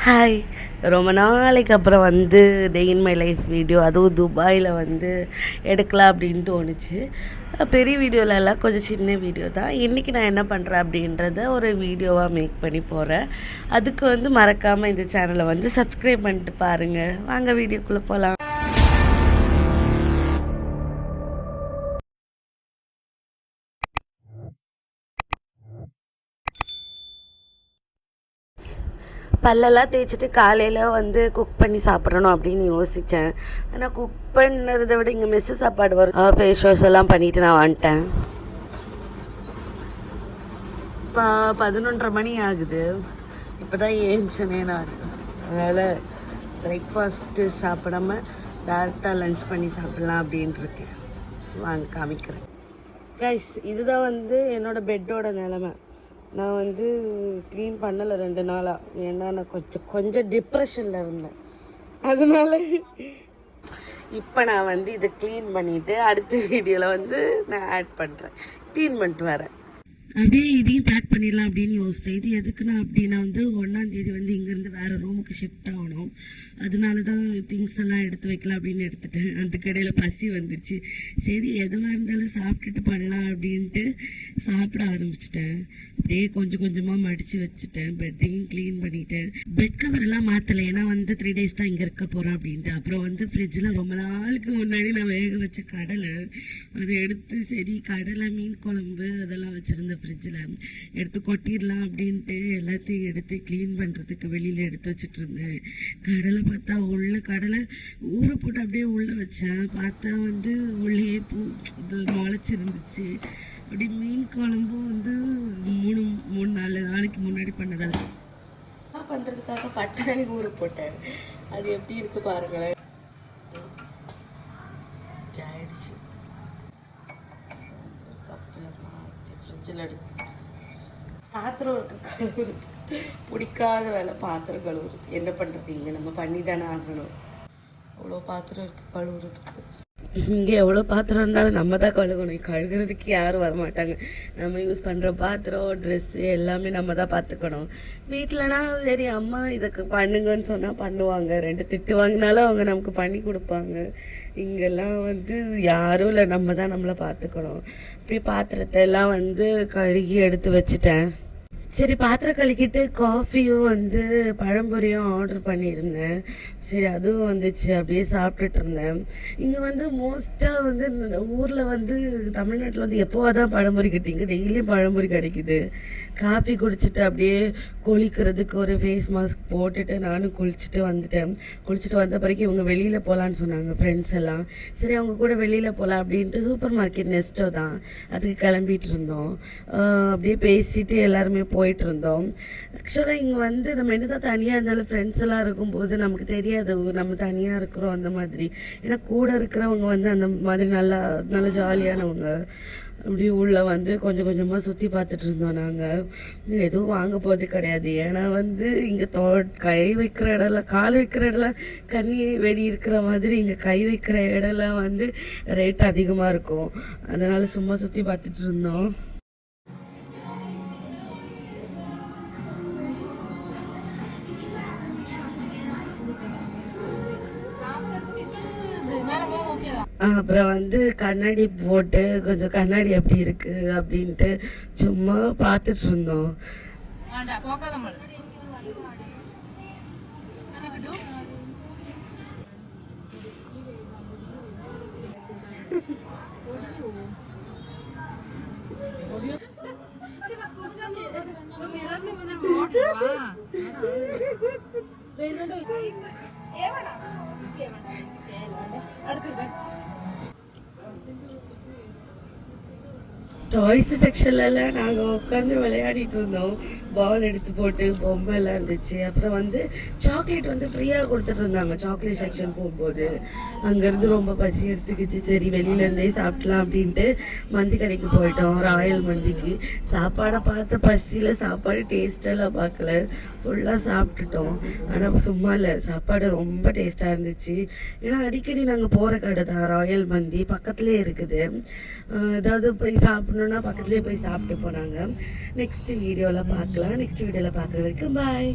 Hi. ரொம்ப நாளைக்கு அப்புறம் வந்து டே இன் மை லைஃப் வீடியோ, அதுவும் துபாயில் வந்து எடுக்கலாம் அப்படின்னு தோணுச்சு. பெரிய வீடியோவில் எல்லாம் கொஞ்சம் சின்ன வீடியோ தான். இன்றைக்கி நான் என்ன பண்ணுறேன் அப்படின்றத ஒரு வீடியோவாக மேக் பண்ணி போகிறேன். அதுக்கு வந்து மறக்காமல் இந்த சேனலை வந்து சப்ஸ்கிரைப் பண்ணிட்டு பாருங்கள். வாங்க வீடியோக்குள்ளே போகலாம். பல்லெல்லாம் தேய்ச்சிட்டு காலையில் வந்து குக் பண்ணி சாப்பிடணும் அப்படின்னு யோசித்தேன். ஆனால் குக் பண்ணுறதை விட இங்கே மெஸ்ஸு சாப்பாடு வரும். ஃபேஸ் வாஷ் எல்லாம் பண்ணிவிட்டு நான் வந்துட்டேன். இப்போ 11:30 மணி ஆகுது. இப்போ தான் ஏஞ்சனே நான். அதனால் பிரேக்ஃபாஸ்ட்டு சாப்பிடாம டேரெக்டாக லன்ச் பண்ணி சாப்பிட்லாம் அப்படின்ட்டு இருக்கேன். வாங்க காமிக்கிறேன். கைஸ், இதுதான் வந்து என்னோடய பெட்டோட நிலமை. நான் வந்து க்ளீன் பண்ணலை 2 நாளாக. ஏன்னா நான் கொஞ்சம் டிப்ரெஷனில் இருந்தேன். அதனால இப்போ நான் வந்து இதை க்ளீன் பண்ணிவிட்டு அடுத்த வீடியோவில் வந்து நான் ஆட் பண்ணுறேன். க்ளீன் பண்ணிட்டு வரேன். அப்படியே இதையும் பேக் பண்ணிடலாம் அப்படின்னு யோசித்தேன். இது எதுக்குன்னா அப்படின்னா வந்து 1ஆம் தேதி வந்து இங்கேருந்து வேறு ரூமுக்கு ஷிஃப்ட் ஆகணும். அதனால தான் திங்ஸ் எல்லாம் எடுத்து வைக்கலாம் அப்படின்னு எடுத்துட்டேன். அந்த கடையில் பசி வந்துடுச்சு. சரி, எதுவாக இருந்தாலும் சாப்பிட்டுட்டு பண்ணலாம் அப்படின்ட்டு சாப்பிட ஆரம்பிச்சிட்டேன். அப்படியே கொஞ்சம் கொஞ்சமாக மடித்து வச்சுட்டேன். பெட்டையும் க்ளீன் பண்ணிட்டேன். பெட் கவரெல்லாம் மாற்றலை. ஏன்னா வந்து 3 days தான் இங்கே இருக்க போகிறேன் அப்படின்ட்டு. அப்புறம் வந்து ஃப்ரிட்ஜில் ரொம்ப நாளுக்கு முன்னாடி நான் வேக வச்ச கடலை அதை எடுத்து, சரி கடலை மீன் குழம்பு அதெல்லாம் வச்சுருந்தேன் ஃப்ரிட்ஜில், எடுத்து கொட்டிடலாம் அப்படின்ட்டு எல்லாத்தையும் எடுத்து க்ளீன் பண்ணுறதுக்கு வெளியில் எடுத்து வச்சுட்டு இருந்தேன். கடலை பார்த்தா கடலை ஊற போட்டு அப்படியே உள்ளே வச்சேன். பார்த்தா வந்து உள்ளே இது முளைச்சிருந்துச்சு. அப்படி மீன் குழம்பும் வந்து 3-4 நாளைக்கு முன்னாடி பண்ணது. அது பண்ணுறதுக்காக பட்டாணி ஊற போட்டேன். அது எப்படி இருக்கு பாருங்களேன். ஆயிடுச்சு. கப்பில் மாற்றி ஃப்ரிட்ஜில் எடுத்து பாத்திரம் இருக்கு கழுவுறது. பிடிக்காத வேலை பாத்திரம் கழுவுறது. என்ன பண்ணுறது, இங்கே நம்ம பண்ணி தானே ஆகணும். அவ்வளோ பாத்திரம் இருக்குது கழுவுறதுக்கு. இங்கே எவ்வளோ பாத்திரம் இருந்தாலும் நம்ம தான் கழுவணும். கழுகுறதுக்கு யாரும் வரமாட்டாங்க. நம்ம யூஸ் பண்ணுற பாத்திரம், ட்ரெஸ்ஸு எல்லாமே நம்ம தான் பார்த்துக்கணும். வீட்டிலனா சரி அம்மா இதுக்கு பண்ணுங்கன்னு சொன்னால் பண்ணுவாங்க. 2 திட்டு வாங்கினாலும் அவங்க நமக்கு பண்ணி கொடுப்பாங்க. இங்கெல்லாம் வந்து யாரும் இல்லை, நம்ம தான் நம்மளை பார்த்துக்கணும். இப்படி பாத்திரத்தை எல்லாம் வந்து கழுகி எடுத்து வச்சுட்டேன். சரி, பாத்திரம் கழுக்கிட்டு காஃபியும் வந்து பழம்பொரியும் ஆர்டர் பண்ணியிருந்தேன். சரி, அதுவும் வந்துச்சு. அப்படியே சாப்பிட்டுட்டு இருந்தேன். இங்கே வந்து மோஸ்ட்டாக வந்து ஊரில் வந்து தமிழ்நாட்டில் வந்து எப்போவாதான் பழம்பொரி கிட்டீங்க, டெய்லியும் பழம்பொரி கிடைக்குது. காஃபி குடிச்சிட்டு அப்படியே குளிக்கிறதுக்கு ஒரு ஃபேஸ் மாஸ்க் போட்டுட்டு நானும் குளிச்சுட்டு வந்துட்டேன். குளிச்சுட்டு வந்த பிறகு இவங்க வெளியில் போகலான்னு சொன்னாங்க ஃப்ரெண்ட்ஸ் எல்லாம். சரி, அவங்க கூட வெளியில் போகலாம் அப்படின்ட்டு சூப்பர் மார்க்கெட் நெஸ்டோ தான், அதுக்கு கிளம்பிட்டு இருந்தோம். அப்படியே பேசிட்டு எல்லாருமே போயிட்டு இருந்தோம். ஆக்சுவலாக இங்கே வந்து நம்ம என்னதான் தனியாக இருந்தாலும் ஃப்ரெண்ட்ஸ் எல்லாம் இருக்கும்போது நமக்கு தெரியாது நம்ம தனியாக இருக்கிறோம் அந்த மாதிரி. ஏன்னா கூட இருக்கிறவங்க வந்து அந்த மாதிரி நல்லா ஜாலியானவங்க. அப்படியே உள்ள வந்து கொஞ்சம் கொஞ்சமாக சுற்றி பார்த்துட்டு இருந்தோம். நாங்கள் எதுவும் வாங்க போகிறது கிடையாது. ஏன்னா வந்து இங்கே கை வைக்கிற இடம்லாம், கால் வைக்கிற இடம்லாம் கண்ணி வெடி இருக்கிற மாதிரி, இங்கே கை வைக்கிற இடம்லாம் வந்து ரேட் அதிகமாக இருக்கும். அதனால் சும்மா சுற்றி பார்த்துட்டு இருந்தோம். அப்புறம் வந்து கண்ணாடி போட்டு கொஞ்சம் கண்ணாடி எப்படி இருக்கு அப்படின்ட்டு சும்மா பார்த்துட்டு இருந்தோம். டாய்ஸ் செக்ஷன்லலாம் நாங்கள் உட்காந்து விளையாடிட்டு இருந்தோம். பால் எடுத்து போட்டு பொம்மை எல்லாம் இருந்துச்சு. அப்புறம் வந்து சாக்லேட் வந்து ஃப்ரீயாக கொடுத்துட்டு இருந்தாங்க சாக்லேட் செக்ஷன் போகும்போது. அங்கேருந்து ரொம்ப பசி எடுத்துக்கிச்சு. சரி, வெளியிலேருந்தே சாப்பிட்லாம் அப்படின்ட்டு மந்தி கடைக்கு போயிட்டோம். ராயல் மந்திக்கு. சாப்பாடை பார்த்த பசியில் சாப்பாடு டேஸ்டெல்லாம் பார்க்கல, ஃபுல்லாக சாப்பிட்டுட்டோம். ஆனால் சும்மா இல்லை, சாப்பாடு ரொம்ப டேஸ்ட்டாக இருந்துச்சு. ஏன்னா அடிக்கடி நாங்கள் போகிற கடை தான் ராயல் மந்தி, பக்கத்துலேயே இருக்குது. ஏதாவது போய் சாப்பிடணுன்னா பக்கத்துலேயே போய் சாப்பிட்டு போனாங்க. நெக்ஸ்ட் வீடியோவில் பார்க்கலாம். நெக்ஸ்ட் வீடியோவில் பார்க்குற வரைக்கும் பாய்.